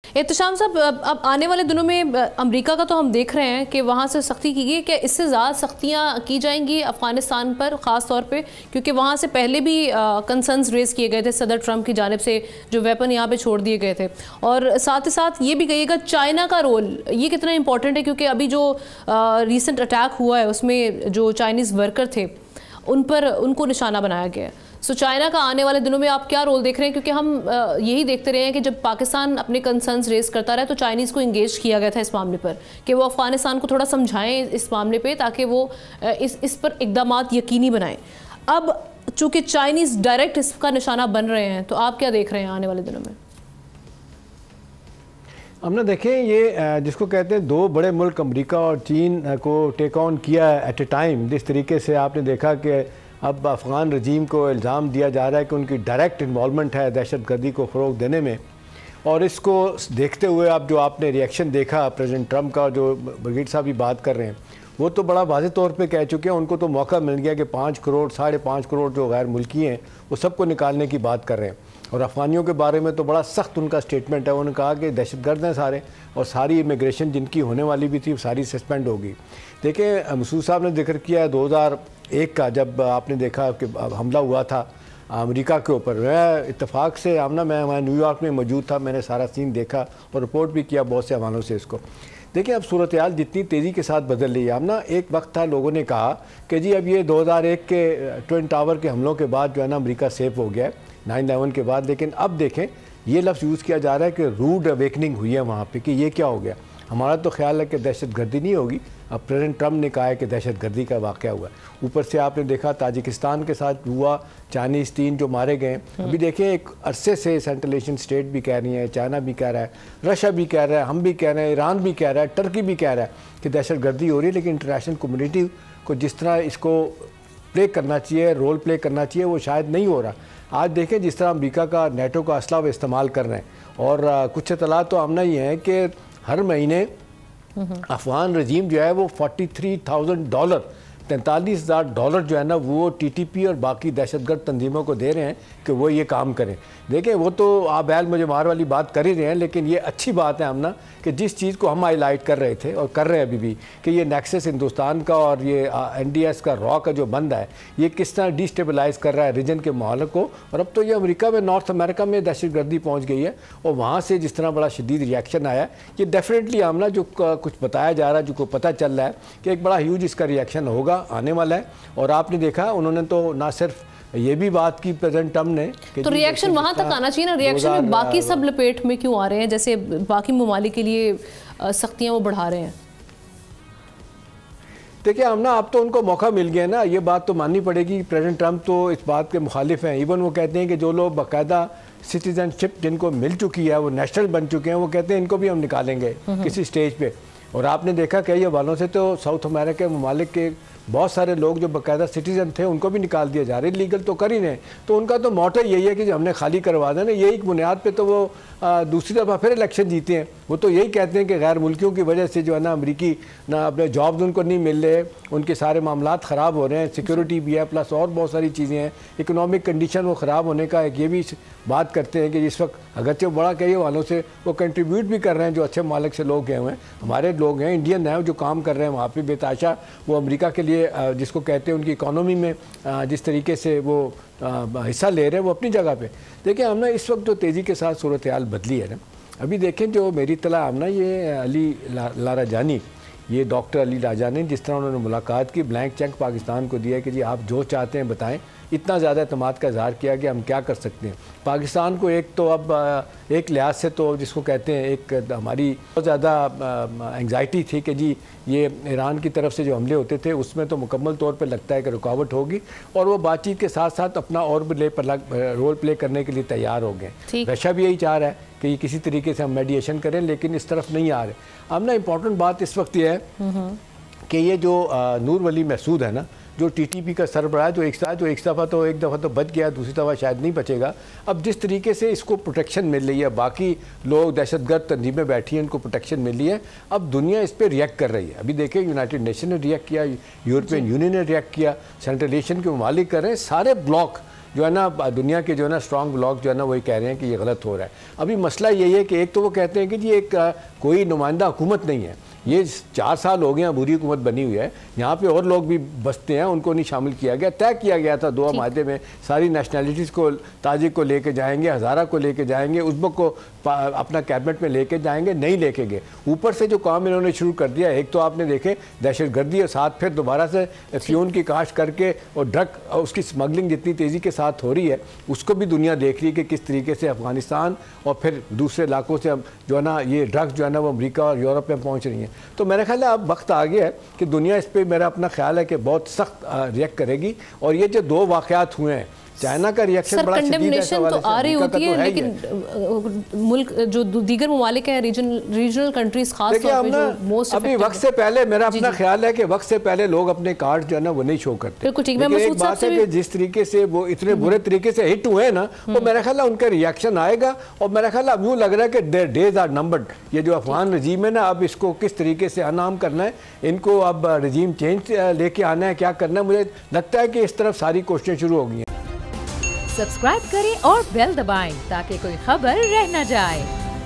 एहतशाम साहब, अब आने वाले दिनों में अमेरिका का तो हम देख रहे हैं कि वहाँ से सख्ती की गई, क्या इससे ज़्यादा सख्तियाँ की जाएंगी अफ़गानिस्तान पर ख़ास तौर पे, क्योंकि वहाँ से पहले भी कंसर्न्स रेज़ किए गए थे सदर ट्रंप की जानिब से, जो वेपन यहाँ पे छोड़ दिए गए थे। और साथ ही साथ ये भी कहिएगा चाइना का रोल ये कितना इंपॉर्टेंट है, क्योंकि अभी जो रिसेंट अटैक हुआ है उसमें जो चाइनीज़ वर्कर थे उनको निशाना बनाया गया है। सो चाइना का आने वाले दिनों में आप क्या रोल देख रहे हैं, क्योंकि हम यही देखते रहे हैं कि जब पाकिस्तान अपने कंसर्न्स रेज करता रहा तो चाइनीज़ को इंगेज किया गया था इस मामले पर कि वो अफ़गानिस्तान को थोड़ा समझाएं इस मामले पे, ताकि वो इस पर इक़दामात यकीनी बनाएं। अब चूँकि चाइनीज़ डायरेक्ट इसका निशाना बन रहे हैं, तो आप क्या देख रहे हैं आने वाले दिनों में? हमने देखें ये जिसको कहते हैं दो बड़े मुल्क अमेरिका और चीन को टेक ऑन किया एट ए टाइम, जिस तरीके से आपने देखा कि अब अफ़गान रजीम को इल्ज़ाम दिया जा रहा है कि उनकी डायरेक्ट इन्वॉल्वमेंट है दहशत गर्दी को फ़रोग़ देने में। और इसको देखते हुए अब जो आपने रिएक्शन देखा प्रेसिडेंट ट्रंप का, जो ब्रिगेड साहब भी बात कर रहे हैं, वो तो बड़ा वाज़ेह तौर पे कह चुके हैं, उनको तो मौका मिल गया कि 5 करोड़ 5.5 करोड़ जो गैर मुल्की हैं वो सबको निकालने की बात कर रहे हैं। और अफ़गानियों के बारे में तो बड़ा सख्त उनका स्टेटमेंट है, उन्होंने कहा कि दहशतगर्द हैं सारे, और सारी इमिग्रेशन जिनकी होने वाली भी थी सारी सस्पेंड होगी। देखिए मसूद साहब ने जिक्र किया है 2001 का, जब आपने देखा कि हमला हुआ था अमेरिका के ऊपर। मैं इत्तेफाक से आमना मैं वहाँ न्यूयॉर्क में मौजूद था, मैंने सारा सीन देखा और रिपोर्ट भी किया बहुत से हवालों से इसको। देखिए अब सूरत हाल जितनी तेज़ी के साथ बदल रही है, आमना एक वक्त था लोगों ने कहा कि जी अब ये 2001 के ट्विन टावर के हमलों के बाद जो है ना अमेरिका सेफ हो गया है 9/11 के बाद। लेकिन अब देखें ये लफ्ज़ यूज़ किया जा रहा है कि रूड अवेकनिंग हुई है वहाँ पे, कि ये क्या हो गया। हमारा तो ख्याल है कि दहशत गर्दी नहीं होगी, अब प्रेसिडेंट ट्रंप ने कहा है कि दहशत गर्दी का वाक़या हुआ। ऊपर से आपने देखा ताजिकिस्तान के साथ हुआ, चाइनीज़ 3 जो मारे गए। अभी देखें एक अरसे से सेंट्रल एशियन स्टेट भी कह रही है, चाइना भी कह रहा है, रशिया भी कह रहा है, हम भी कह रहे हैं, ईरान भी कह रहा है, टर्की भी कह रहा है कि दहशत गर्दी हो रही है। लेकिन इंटरनेशनल कम्युनिटी को जिस तरह इसको प्ले करना चाहिए, रोल प्ले करना चाहिए, वो शायद नहीं हो रहा। आज देखें जिस तरह अमेरिका का नेटो का असला वो इस्तेमाल कर रहे हैं, और कुछ इत्तला तो आमना ही है कि हर महीने अफ़गान रजीम जो है वो $43,000 $43,000 जो है ना वो टीटीपी और बाकी दहशतगर्द तंजीमों को दे रहे हैं कि वो ये काम करें। देखें वो तो आप बैल मुझे मार वाली बात कर ही रहे हैं, लेकिन ये अच्छी बात है हमना कि जिस चीज़ को हम हाईलाइट कर रहे थे और कर रहे हैं अभी भी, कि ये नेक्सस हिंदुस्तान का और ये NDS का रॉ का जो बंद है ये किस तरह डिस्टेबलाइज़ कर रहा है रीजन के माहौल को। और अब तो ये अमेरिका में, नॉर्थ अमेरिका में दहशत गर्दी पहुँच गई है, और वहाँ से जिस तरह बड़ा शदीद रिएक्शन आया, ये डेफिनेटली हमना जो कुछ बताया जा रहा है, जो पता चल रहा है कि एक बड़ा ह्यूज इसका रिएक्शन होगा, आने वाला है। और आपने देखा उन्होंने तो ना सिर्फ ये भी बात की प्रेसिडेंट ट्रंप ने, तो रिएक्शन वहाँ तक आना चाहिए ना, रिएक्शन में बाकी सब लपेट में क्यों आ रहे हैं, जैसे बाकी ममालिक के लिए सख्तियाँ वो बढ़ा रहे हैं। देखिए हम ना अब तो उनको मौका मिल गया ना, ये बात तो माननी पड़ेगी। प्रेसिडेंट ट्रंप तो इस बात के मुखालिफ हैं। इवन वो कहते हैं कि जो लोग बाकायदा सिटीजनशिप जिनको मिल चुकी है, वो नेशनल बन चुके हैं, वो कहते हैं इनको भी हम निकालेंगे किसी स्टेज पे। और आपने देखा कई हवालों से तो साउथ अमेरिका के ममालिक के बहुत सारे लोग जो बाकायदा सिटीज़न थे उनको भी निकाल दिया जा रहा है, लीगल तो कर ही नहीं। तो उनका तो मोटो यही है कि हमने खाली करवा देना, यही बुनियाद पे तो वो दूसरी दफ़ा फिर इलेक्शन जीते हैं। वो तो यही कहते हैं कि गैर मुल्कियों की वजह से जो है ना अमरीकी ना अपने जॉब्स उनको नहीं मिल रहे, उनके सारे मामलात ख़राब हो रहे हैं, सिक्योरिटी भी है, प्लस और बहुत सारी चीज़ें हैं, इकोनॉमिक कंडीशन वो ख़राब होने का एक ये भी बात करते हैं कि इस वक्त अगरचे बड़ा कई वालों से वो कंट्रीब्यूट भी कर रहे हैं, जो अच्छे मालिक से लोग गए हुए हैं, हमारे लोग हैं, इंडियन हैं जो काम कर रहे हैं वहाँ पर बेताशा। वो अमेरिका के लिए जिसको कहते हैं उनकी इकोनॉमी में जिस तरीके से वो हिस्सा ले रहे हैं वो अपनी जगह पे। देखिए हम ना इस वक्त जो तेज़ी के साथ सूरत हाल बदली है ना, अभी देखें जो मेरी इत्तला हम ना ये अली लाराजानी, ये डॉक्टर अली लाराजानी, जिस तरह उन्होंने मुलाकात की, ब्लैंक चेक पाकिस्तान को दिया कि जी आप जो चाहते हैं बताएं, इतना ज़्यादा अतमाद का इजहार किया कि हम क्या कर सकते हैं। पाकिस्तान को एक तो अब एक लिहाज से तो जिसको कहते हैं एक हमारी बहुत ज़्यादा एंग्जाइटी थी कि जी ये ईरान की तरफ से जो हमले होते थे उसमें तो मुकम्मल तौर पे लगता है कि रुकावट होगी, और वो बातचीत के साथ साथ अपना और भी रोल प्ले करने के लिए तैयार हो गए। रशिया भी यही चाह रहा है कि किसी तरीके से हम मेडिएशन करें, लेकिन इस तरफ नहीं आ रहे। अब ना इम्पोर्टेंट बात इस वक्त ये है कि ये जो नूर वली मसूद है ना, जो टीटीपी का सरबराह, जो एक दफ़ा तो बच गया, दूसरी दफ़ा शायद नहीं बचेगा। अब जिस तरीके से इसको प्रोटेक्शन मिल रही है, बाकी लोग दहशतगर्द तंजीमें बैठी हैं, इनको प्रोटेक्शन मिल रही है, अब दुनिया इस पर रिएक्ट कर रही है। अभी देखिए यूनाइटेड नेशन ने रिएक्ट किया, यूरोपियन यूनियन ने रिएक्ट किया, सेंट्रल एशियन के ममालिक कर रहे हैं, सारे ब्लॉक जो है ना दुनिया के जो है ना स्ट्रॉन्ग ब्लॉक जो है ना वही कह रहे हैं कि ये गलत हो रहा है। अभी मसला यही है कि एक तो वो कहते हैं कि जी एक कोई नुमाइंदा हुकूमत नहीं है, ये 4 साल हो गए हैं बुरी हुकूमत बनी हुई है, यहाँ पे और लोग भी बसते हैं, उनको नहीं शामिल किया गया। तय किया गया था 2 माहे में सारी नेशनैलिटीज़ को, ताजिक को लेके जाएंगे, हज़ारा को लेके जाएंगे, उज़्बेक को अपना कैबिनेट में लेके जाएंगे, नहीं लेके गए। ऊपर से जो काम इन्होंने शुरू कर दिया, एक तो आपने देखे दहशतगर्दी और साथ फिर दोबारा से फ्यून की काश्त करके और ड्रग उसकी स्मगलिंग जितनी तेज़ी के साथ हो रही है उसको भी दुनिया देख रही है कि किस तरीके से अफगानिस्तान और फिर दूसरे इलाकों से जो है ना ये ड्रग्स जो है ना वो अमेरिका और यूरोप में पहुँच रही हैं। तो मेरा ख्याल है अब वक्त आ गया है कि दुनिया इस पर, मेरा अपना ख्याल है कि बहुत सख्त रिएक्ट करेगी। और ये जो 2 वाक़यात हुए हैं, चाइना का रिएक्शन बड़ा कंडेमनेशन तो आ रही होती है, लेकिन मुल्क जो दीगर ममालिक हैं, रीजनल कंट्रीज खास तौर पे जो मोस्ट अभी वक्त से पहले, मेरा अपना ख्याल है कि वक्त से पहले लोग अपने कार्ड जो है ना वो नहीं शो करते। बिल्कुल ठीक। मैं एक बात है कि जिस तरीके से वो इतने बुरे तरीके से हिट हुए ना, वो मेरा ख्याल है उनका रिएक्शन आएगा। और मेरा ख्याल अब यूँ लग रहा है कि देयर डेज आर नंबर्ड। ये जो अफगान रजीम है ना, अब इसको किस तरीके से अनाम करना है, इनको अब रजीम चेंज लेके आना है, क्या करना है, मुझे लगता है कि इस तरफ सारी कोशिशें शुरू हो गई हैं। सब्सक्राइब करें और बेल दबाएं ताकि कोई खबर रह न जाए।